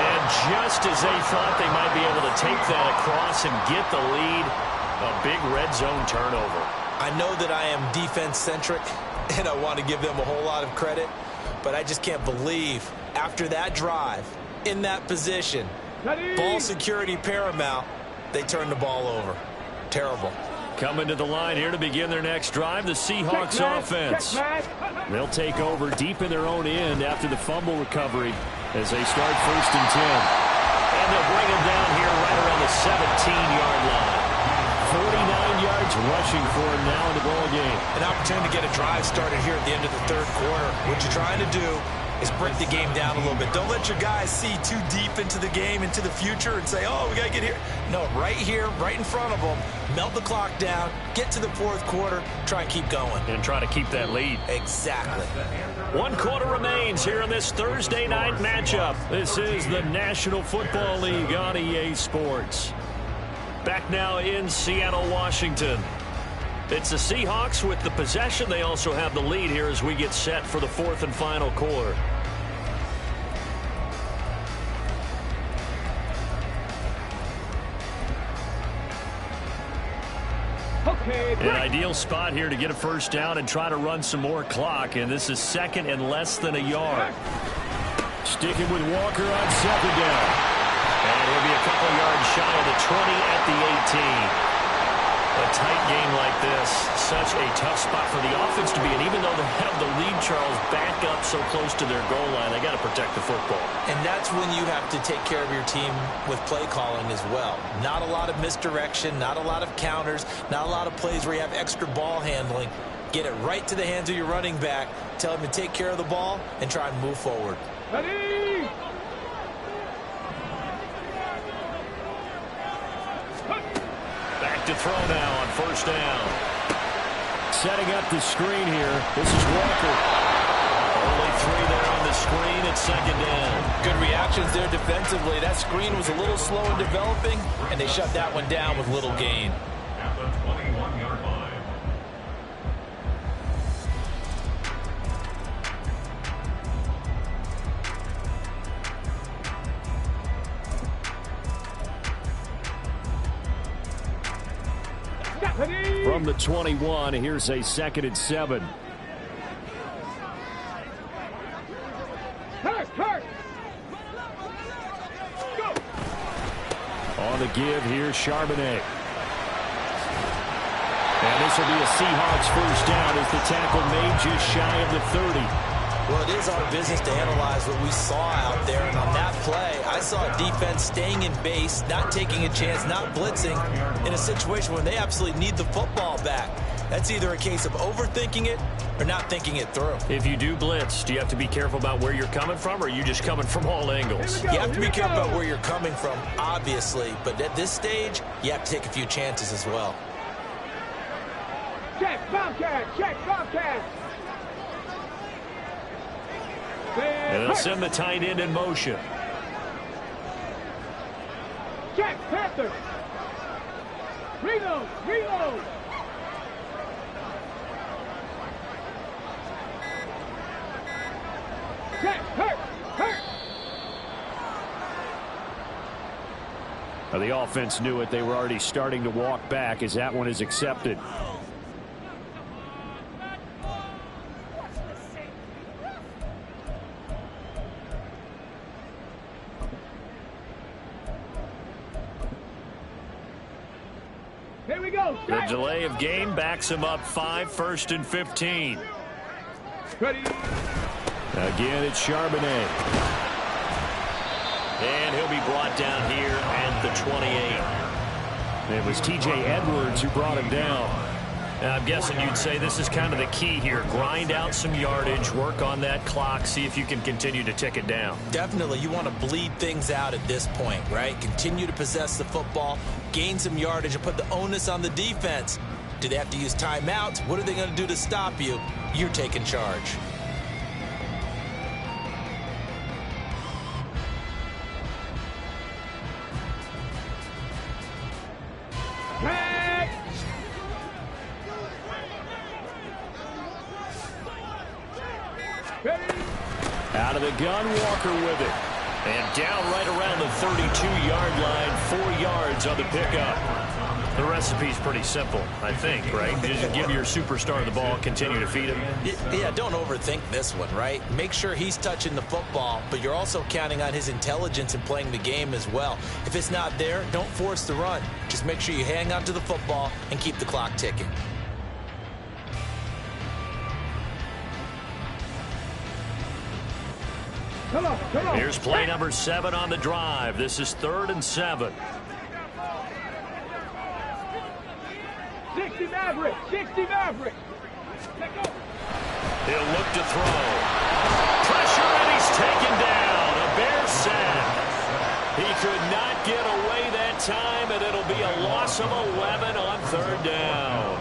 Speaker 1: And just as they thought they might be able to take that across and get the lead, a big red zone turnover.
Speaker 2: I know that I am defense-centric, and I want to give them a whole lot of credit, but I just can't believe after that drive, in that position, ball security paramount, they turned the ball over. Terrible.
Speaker 1: Coming to the line here to begin their next drive, the Seahawks offense. They'll take over deep in their own end after the fumble recovery as they start 1st and 10. And they'll bring them down here right around the 17-yard line. 49 yards rushing for him now in the ball game.
Speaker 2: An opportunity to get a drive started here at the end of the 3rd quarter. What you're trying to do is break the game down a little bit. Don't let your guys see too deep into the game, into the future, and say, oh, we got to get here. No, right here, right in front of them, melt the clock down, get to the 4th quarter, try and keep going.
Speaker 1: And try to keep that lead.
Speaker 2: Exactly.
Speaker 1: 1 quarter remains here in this Thursday night matchup. This is the National Football League on EA Sports. Back now in Seattle, Washington. It's the Seahawks with the possession. They also have the lead here as we get set for the 4th and final quarter. An ideal spot here to get a first down and try to run some more clock, and this is 2nd and less than a yard. Sticking with Walker on 2nd down. And he'll be a couple yards shy of the 20 at the 18. A tight game like this, such a tough spot for the offense to be in. Even though they have the lead, Charles, back up so close to their goal line, they got to protect the football.
Speaker 2: And that's when you have to take care of your team with play calling as well. Not a lot of misdirection, not a lot of counters, not a lot of plays where you have extra ball handling. Get it right to the hands of your running back, tell him to take care of the ball, and try and move forward.
Speaker 3: Ready?
Speaker 5: look to throw now on first down.
Speaker 1: Setting up the screen here. This is Walker.
Speaker 5: Only 3 there on the screen at second down.
Speaker 4: Good reactions there defensively. That screen was a little slow in developing, and they shut that one down with little gain.
Speaker 6: At the 21-yard line.
Speaker 1: From the 21, here's a 2nd and 7.
Speaker 3: Go.
Speaker 1: On the give, here's Charbonnet. And this will be a Seahawks first down as the tackle made just shy of the 30.
Speaker 2: Well, it is our business to analyze what we saw out there. And on that play, I saw a defense staying in base, not taking a chance, not blitzing in a situation where they absolutely need the football back. That's either a case of overthinking it or not thinking it through.
Speaker 5: If you do blitz, do you have to be careful about where you're coming from, or are you just coming from all angles?
Speaker 2: You have to be careful about where you're coming from, obviously. But at this stage, you have to take a few chances as well.
Speaker 3: Check, Bobcat. Check, Bobcat.
Speaker 1: And they'll send the tight end in motion.
Speaker 3: Check, Panther. Reload, reload. Check, hurt, hurt.
Speaker 1: Now, the offense knew it. They were already starting to walk back as that one is accepted.
Speaker 3: Here we go.
Speaker 1: The delay of game backs him up 5, 1st and 15.
Speaker 3: Ready.
Speaker 1: Again, it's Charbonnet.
Speaker 5: And he'll be brought down here at the 28.
Speaker 1: It was T.J. Edwards who brought him down.
Speaker 5: Now, I'm guessing you'd say this is kind of the key here. Grind out some yardage, work on that clock, see if you can continue to tick it down.
Speaker 2: Definitely, you want to bleed things out at this point, right? Continue to possess the football, gain some yardage, and put the onus on the defense. Do they have to use timeouts? What are they going to do to stop you? You're taking charge.
Speaker 1: Out of the gun, Walker with it.
Speaker 5: And down right around the 32-yard line, 4 yards on the pickup. The recipe's pretty simple, I think, right? Just give your superstar the ball, continue to feed him.
Speaker 2: Yeah, don't overthink this one, right? Make sure he's touching the football, but you're also counting on his intelligence in playing the game as well. If it's not there, don't force the run. Just make sure you hang on to the football and keep the clock ticking.
Speaker 3: Come on, come on.
Speaker 5: Here's play number 7 on the drive. This is 3rd and 7.
Speaker 3: 60 Maverick, 60 Maverick.
Speaker 5: He'll look to throw. Pressure, and he's taken down. A Bear sack. He could not get away that time, and it'll be a loss of 11 on 3rd down.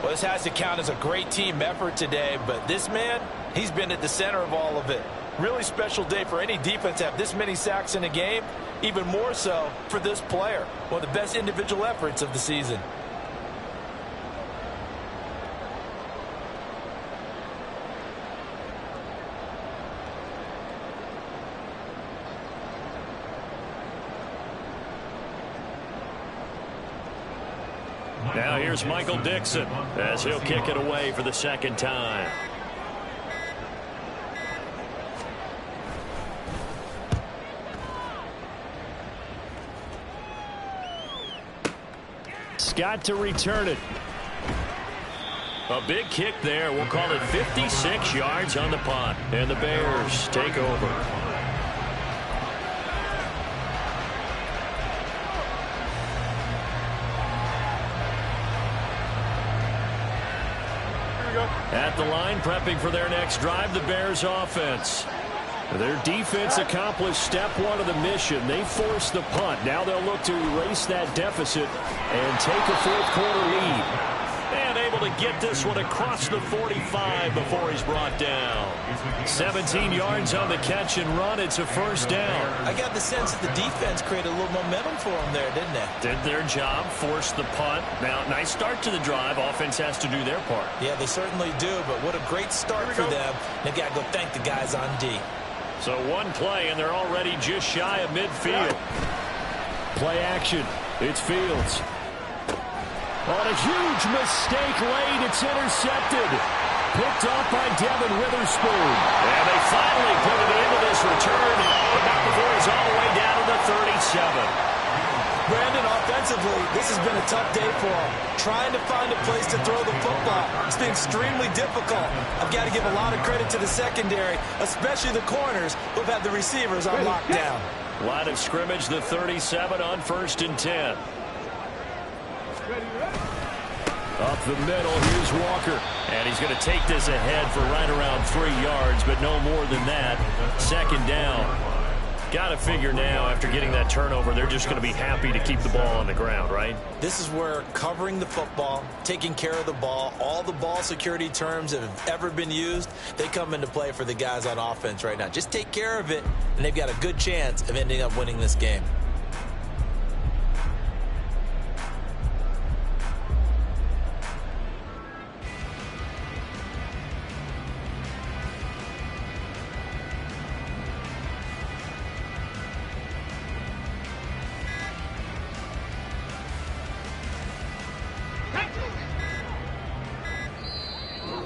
Speaker 4: Well, this has to count as a great team effort today, but this man, he's been at the center of all of it. Really special day for any defense to have this many sacks in a game, even more so for this player. One of the best individual efforts of the season.
Speaker 5: Now here's Michael Dixon as he'll kick it away for the 2nd time.
Speaker 1: Scott to return it.
Speaker 5: A big kick there. We'll call it 56 yards on the punt. And the Bears take over. At the line, prepping for their next drive, the Bears offense.
Speaker 1: Their defense accomplished step one of the mission. They forced the punt. Now they'll look to erase that deficit and take a fourth-quarter lead.
Speaker 5: And able to get this one across the 45 before he's brought down. 17 yards on the catch and run. It's a first down.
Speaker 2: I got the sense that the defense created a little momentum for them there, didn't they?
Speaker 5: Did their job, forced the punt. Now, nice start to the drive. Offense has to do their part.
Speaker 2: Yeah, they certainly do, but what a great start for them. They've got to go thank the guys on D.
Speaker 5: So one play, and they're already just shy of midfield.
Speaker 1: Play action. It's Fields. On a huge mistake late, it's intercepted. Picked up by Devin Witherspoon.
Speaker 5: And they finally put it into this return, but not before he's all the way down to the 37.
Speaker 2: Brandon, offensively, this has been a tough day for him. Trying to find a place to throw the football. It's been extremely difficult. I've got to give a lot of credit to the secondary, especially the corners who've had the receivers on lockdown.
Speaker 5: Line of scrimmage, the 37 on 1st and 10.
Speaker 1: Up the middle, here's Walker.
Speaker 5: And he's going to take this ahead for right around 3 yards, but no more than that. Second down. Got to figure now, after getting that turnover, they're just going to be happy to keep the ball on the ground, right?
Speaker 2: This is where covering the football, taking care of the ball, all the ball security terms that have ever been used, they come into play for the guys on offense right now. Just take care of it, and they've got a good chance of ending up winning this game.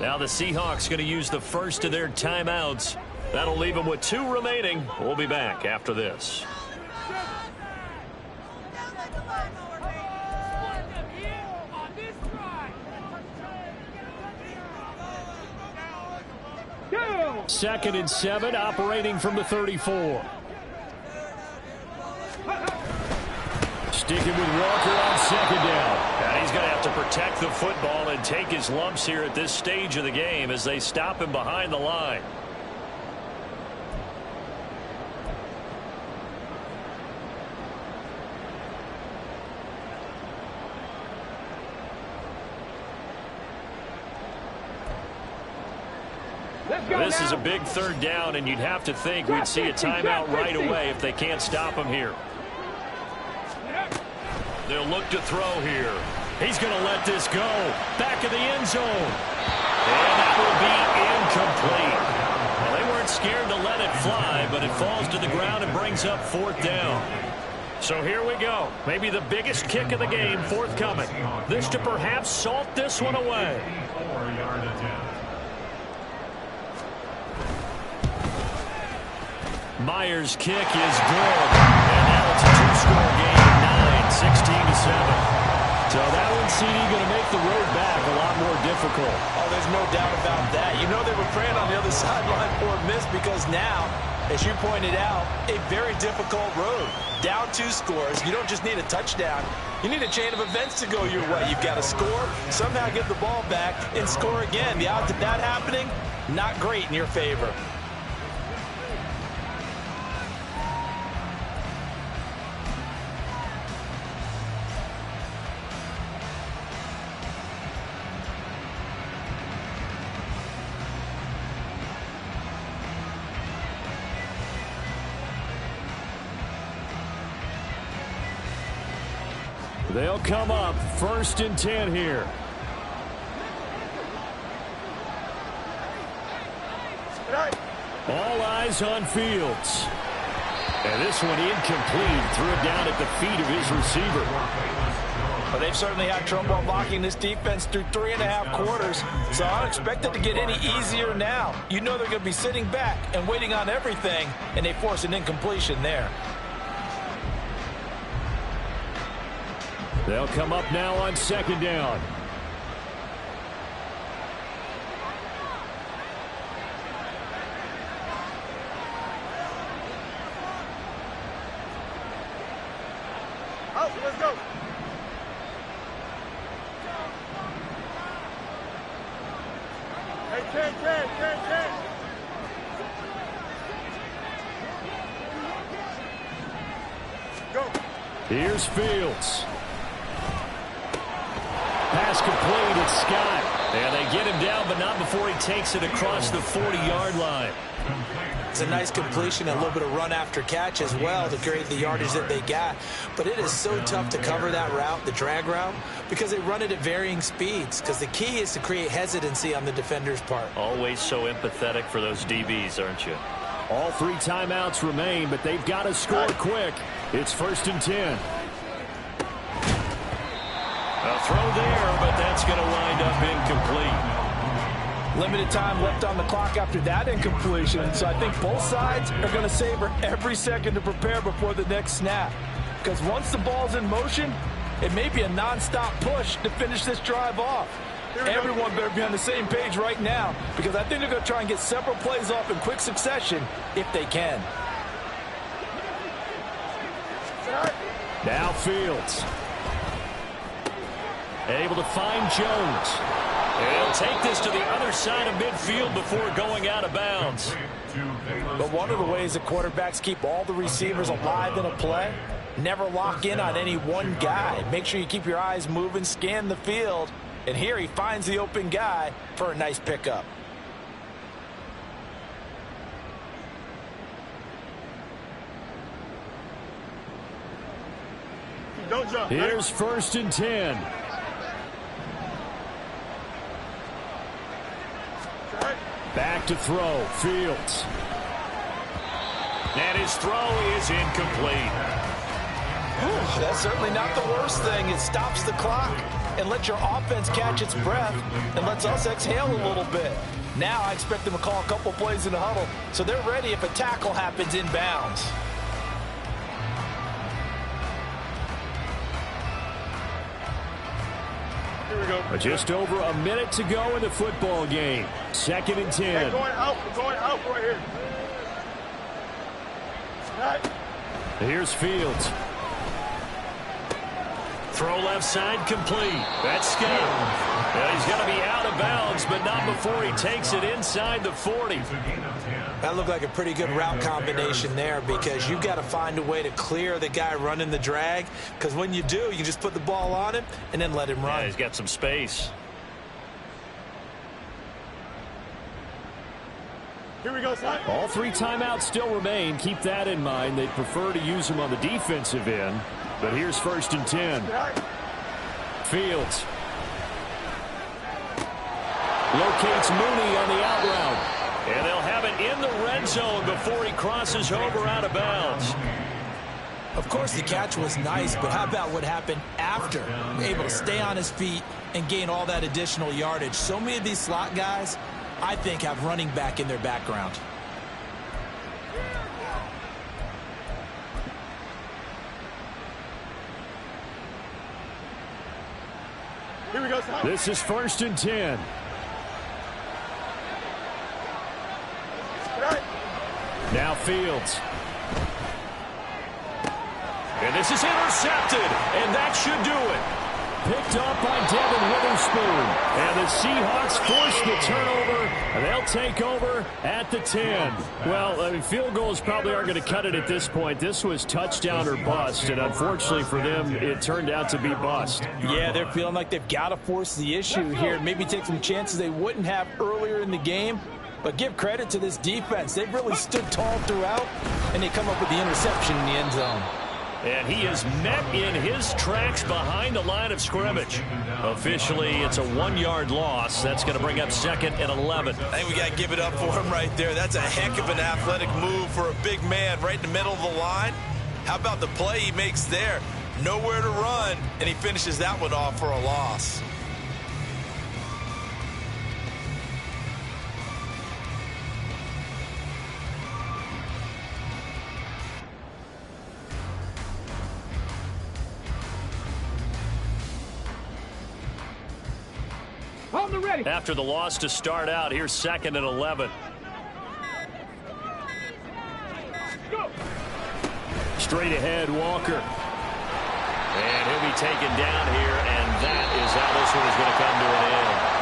Speaker 5: Now the Seahawks going to use the first of their timeouts. That'll leave them with 2 remaining. We'll be back after this.
Speaker 1: Second and 7, operating from the 34. Sticking with Walker on second down.
Speaker 5: And he's going to have to protect the football and take his lumps here at this stage of the game as they stop him behind the line. This is a big third down, and you'd have to think we'd see a timeout right away if they can't stop him here. They'll look to throw here. He's going to let this go. Back of the end zone. And that will be incomplete. Well, they weren't scared to let it fly, but it falls to the ground and brings up 4th down. So here we go. Maybe the biggest kick of the game forthcoming. This to perhaps salt this one away. Myers' kick is good. And now it's a 2-score game at 9, 16-7. So that one, CD, going to make the road back a lot more difficult.
Speaker 2: Oh, there's no doubt about that. You know they were praying on the other sideline for a miss because now, as you pointed out, a very difficult road. Down 2 scores. You don't just need a touchdown. You need a chain of events to go your way. You've got to score, somehow get the ball back, and score again. The odds of that happening, not great in your favor.
Speaker 1: They'll come up 1st and 10 here. All eyes on Fields. And this one incomplete. Threw it down at the feet of his receiver.
Speaker 4: Well, they've certainly had trouble unlocking this defense through 3.5 quarters, so I don't expect it to get any easier now. You know they're going to be sitting back and waiting on everything, and they force an incompletion there.
Speaker 1: They'll come up now on 2nd down.
Speaker 3: Out, let's go. Hey, 10.
Speaker 1: Here's Fields. Pass complete. It's Scott. And they get him down, but not before he takes it across the 40-yard line.
Speaker 2: It's a nice completion, a little bit of run after catch as well to create the yardage that they got. But it is so tough to cover that route, the drag route, because they run it at varying speeds. Because the key is to create hesitancy on the defender's part.
Speaker 5: Always so empathetic for those DBs, aren't you?
Speaker 1: All 3 timeouts remain, but they've got to score quick. It's 1st and 10.
Speaker 5: A throw there, but that's going to wind up incomplete.
Speaker 4: Limited time left on the clock after that incompletion, so I think both sides are going to savor every second to prepare before the next snap. Because once the ball's in motion, it may be a non-stop push to finish this drive off. Everyone better be on the same page right now, because I think they're going to try and get several plays off in quick succession if they can.
Speaker 1: Now Fields. Able to find Jones.
Speaker 5: He'll take this to the other side of midfield before going out of bounds.
Speaker 4: But one of the ways that quarterbacks keep all the receivers alive in a play, never lock in on any one guy. Make sure you keep your eyes moving, scan the field. And here he finds the open guy for a nice pickup.
Speaker 3: Don't jump.
Speaker 1: Here's 1st and 10. Back to throw. Fields.
Speaker 5: And his throw is incomplete.
Speaker 4: That's certainly not the worst thing. It stops the clock and lets your offense catch its breath and lets us exhale a little bit. Now I expect them to call a couple plays in the huddle so they're ready if a tackle happens inbounds.
Speaker 3: Here we go.
Speaker 1: Just over a minute to go in the football game. 2nd and 10.
Speaker 3: Hey, going out. We're going out right here. Right.
Speaker 1: Here's Fields.
Speaker 5: Throw left side complete. That's Scott. Well, he's going to be out of bounds, but not before he takes it inside the 40.
Speaker 2: That looked like a pretty good route combination there, because you've got to find a way to clear the guy running the drag, because when you do, you just put the ball on him and then let him run.
Speaker 5: Yeah, he's got some space.
Speaker 3: Here we go, son.
Speaker 1: All 3 timeouts still remain. Keep that in mind. They prefer to use them on the defensive end. But here's 1st and 10. Fields. Locates Mooney on the out route.
Speaker 5: And they'll have it in the red zone before he crosses over out of bounds.
Speaker 2: Of course, the catch was nice, but how about what happened after? Able to stay on his feet and gain all that additional yardage. So many of these slot guys, I think, have running back in their background.
Speaker 3: Here we go, son.
Speaker 1: This is 1st and 10. Now Fields.
Speaker 5: And this is intercepted, and that should do it.
Speaker 1: Picked up by Devin Witherspoon. And the Seahawks force the turnover, and they'll take over at the 10. Well, I mean, field goals probably aren't going to cut it at this point. This was touchdown or bust, and unfortunately for them, it turned out to be bust.
Speaker 4: Yeah, they're feeling like they've got to force the issue here. Maybe take some chances they wouldn't have earlier in the game. But give credit to this defense. They've really stood tall throughout, and they come up with the interception in the end zone.
Speaker 5: And he is met in his tracks behind the line of scrimmage. Officially, it's a 1-yard loss. That's going to bring up 2nd and 11.
Speaker 2: I think we got to give it up for him right there. That's a heck of an athletic move for a big man right in the middle of the line. How about the play he makes there? Nowhere to run, and he finishes that one off for a loss.
Speaker 5: After the loss to start out, here's 2nd and 11.
Speaker 3: Go.
Speaker 1: Straight ahead, Walker.
Speaker 5: And he'll be taken down here, and that is how this one is going to come to an end.